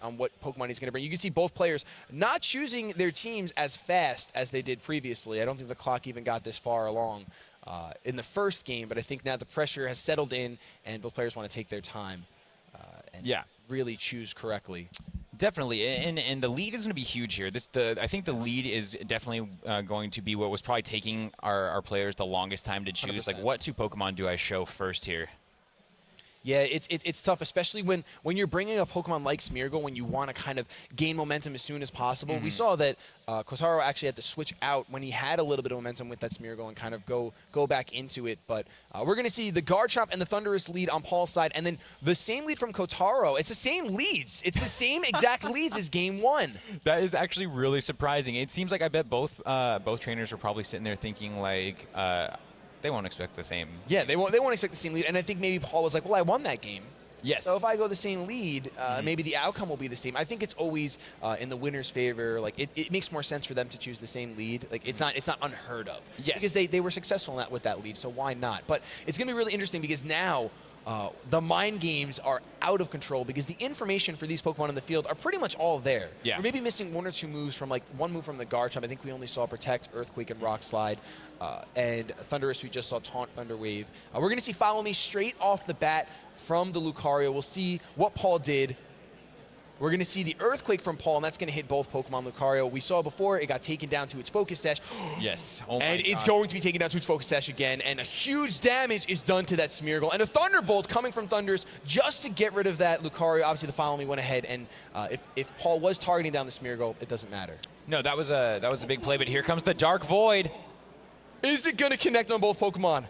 on what Pokemon he's going to bring. You can see both players not choosing their teams as fast as they did previously. I don't think the clock even got this far along in the first game, but I think now the pressure has settled in, and both players want to take their time and really choose correctly. Definitely, and the lead is going to be huge here. I think the lead is definitely going to be what was probably taking our players the longest time to choose. 100%. Like, what two Pokemon do I show first here? Yeah, it's tough, especially when you're bringing a Pokemon like Smeargle, when you want to kind of gain momentum as soon as possible. We saw that Kotaro actually had to switch out when he had a little bit of momentum with that Smeargle and kind of go back into it. But we're going to see the Garchomp and the Thundurus lead on Paul's side, and then the same lead from Kotaro. It's the same leads. It's the same exact leads as Game 1. That is actually really surprising. It seems like I bet both trainers are probably sitting there thinking like, they won't expect the same. Yeah, they won't expect the same lead. And I think maybe Paul was like, well, I won that game. Yes. So if I go the same lead, maybe the outcome will be the same. I think it's always in the winner's favor. Like it makes more sense for them to choose the same lead. Like it's not unheard of. Yes. Because they were successful with that lead, so why not? But it's going to be really interesting because now the mind games are out of control because the information for these Pokemon in the field are pretty much all there. Yeah. We're maybe missing one or two moves from one move from the Garchomp. I think we only saw Protect, Earthquake, and Rock Slide. And Thundurus, we just saw Taunt, Thunder Wave. We're going to see Follow Me straight off the bat from the Lucario. We'll see what Paul did. We're going to see the Earthquake from Paul, and that's going to hit both Pokemon. Lucario, we saw before, it got taken down to its Focus Sash. Yes. Oh my and it's going to be taken down to its Focus Sash again, and a huge damage is done to that Smeargle. And a Thunderbolt coming from Thundurus just to get rid of that Lucario. Obviously, the Follow Me went ahead, and if Paul was targeting down the Smeargle, it doesn't matter. No, that was a big play, but here comes the Dark Void. Is it going to connect on both Pokemon?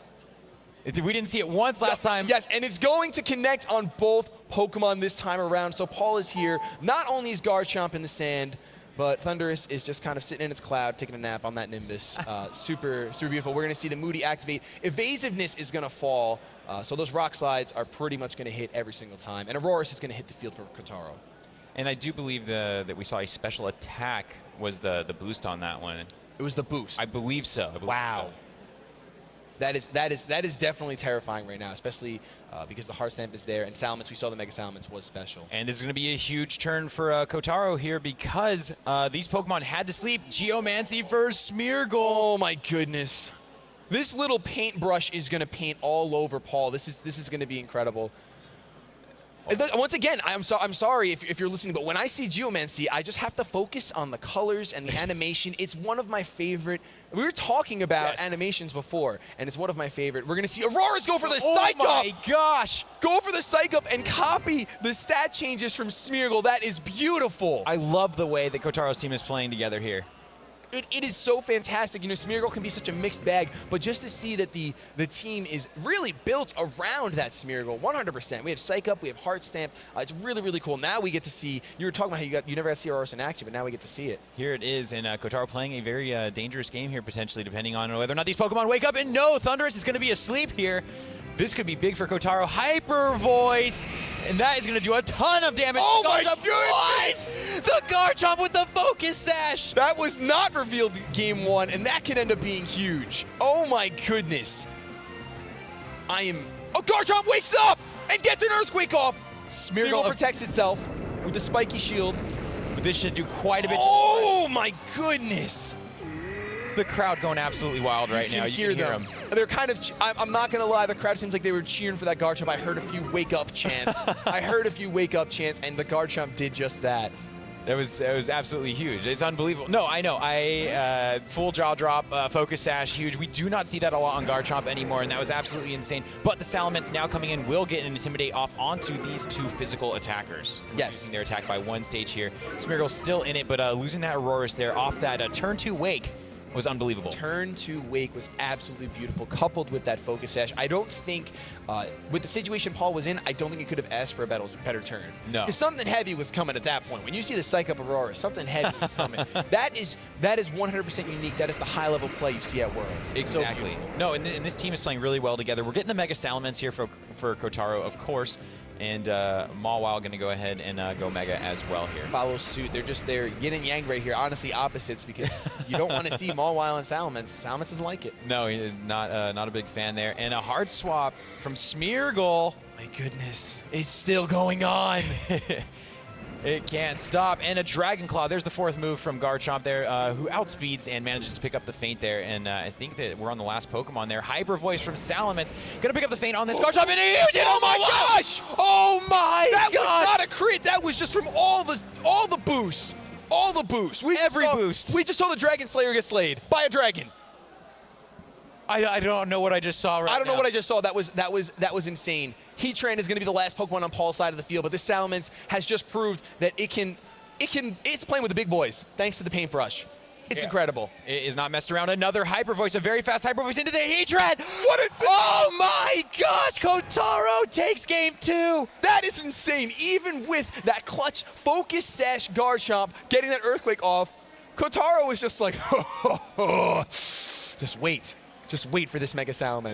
We didn't see it once last time. Yes, and it's going to connect on both Pokemon this time around. So Paul is here. Not only is Garchomp in the sand, but Thundurus is just kind of sitting in its cloud, taking a nap on that Nimbus. Super beautiful. We're going to see the Moody activate. Evasiveness is going to fall. So those Rock Slides are pretty much going to hit every single time. And Aurorus is going to hit the field for Kotaro. And I do believe that we saw a special attack was the boost on that one. It was the boost. I believe so. Wow. That is definitely terrifying right now, especially because the Heart Stamp is there, and Salamence, we saw the Mega Salamence was special. And this is going to be a huge turn for Kotaro here because these Pokemon had to sleep. Geomancy for Smeargle. Oh my goodness. This little paintbrush is going to paint all over Paul. This is going to be incredible. Once again, I'm sorry if you're listening, but when I see Geomancy, I just have to focus on the colors and the animation. It's one of my favorite. We were talking about animations before, and it's one of my favorite. We're going to see Aurorus go for the Psych Up! Oh my gosh! Go for the Psych Up and copy the stat changes from Smeargle. That is beautiful. I love the way that Kotaro's team is playing together here. It is so fantastic. You know, Smeargle can be such a mixed bag, but just to see that the team is really built around that Smeargle, 100%. We have Psych Up, we have Heart Stamp. It's really, really cool. Now we get to see, you were talking about how you never got to see Aurorus in action, but now we get to see it. Here it is, and Kotaro playing a very dangerous game here, potentially, depending on whether or not these Pokemon wake up. And no, Thundurus is going to be asleep here. This could be big for Kotaro. Hyper Voice, and that is going to do a ton of damage. Oh my goodness! The Garchomp with the Focus Sash! That was not revealed Game 1, and that could end up being huge. Oh my goodness. Garchomp wakes up and gets an Earthquake off. Smeargle protects itself with the spiky shield. But this should do quite a bit. Oh my goodness. The crowd going absolutely wild right now. You can hear them. They're kind of, I'm not going to lie, the crowd seems like they were cheering for that Garchomp. I heard a few wake up chants. And the Garchomp did just that. It was absolutely huge. It's unbelievable. No, I know. Full jaw drop, Focus Sash, huge. We do not see that a lot on Garchomp anymore, and that was absolutely insane. But the Salamence now coming in will get an Intimidate off onto these two physical attackers. Yes. Using their attack by one stage here. Smeargle's still in it, but losing that Aurorus there off that turn 2 Wake was unbelievable. Turn 2 Wake was absolutely beautiful, coupled with that Focus Sash. I don't think, with the situation Paul was in, I don't think he could have asked for a better turn. No. Because something heavy was coming at that point. When you see the Psych Up Aurora, something heavy was coming. That is 100% unique. That is the high-level play you see at Worlds. Exactly. So no, and this team is playing really well together. We're getting the Mega Salamence here for Kotaro, of course. And Mawile going to go ahead and go Mega as well here. Follow suit. They're just there, yin and yang right here. Honestly, opposites, because you don't want to see Mawile and Salamence. Salamence doesn't like it. No, not a big fan there. And a hard swap from Smeargle. My goodness. It's still going on. It can't stop. And a Dragon Claw. There's the fourth move from Garchomp there, who outspeeds and manages to pick up the feint there. And I think that we're on the last Pokemon there. Hyper Voice from Salamence. Gonna pick up the feint on this Garchomp, and he used it! Oh my gosh! Oh my That god! was not a crit. That was just from all the boosts. All the boosts. Every boost. We just saw the Dragon Slayer get slayed by a dragon. I don't know what I just saw right now. I don't know what I just saw. That was insane. Heatran is going to be the last Pokemon on Paul's side of the field, but this Salamence has just proved that it's playing with the big boys thanks to the paintbrush. It's incredible. It is not messed around. Another Hyper Voice, a very fast Hyper Voice into the Heatran. Oh my gosh! Kotaro takes game 2. That is insane. Even with that clutch Focus Sash Garchomp getting that Earthquake off, Kotaro was just like, just wait. Just wait for this Mega Salamence.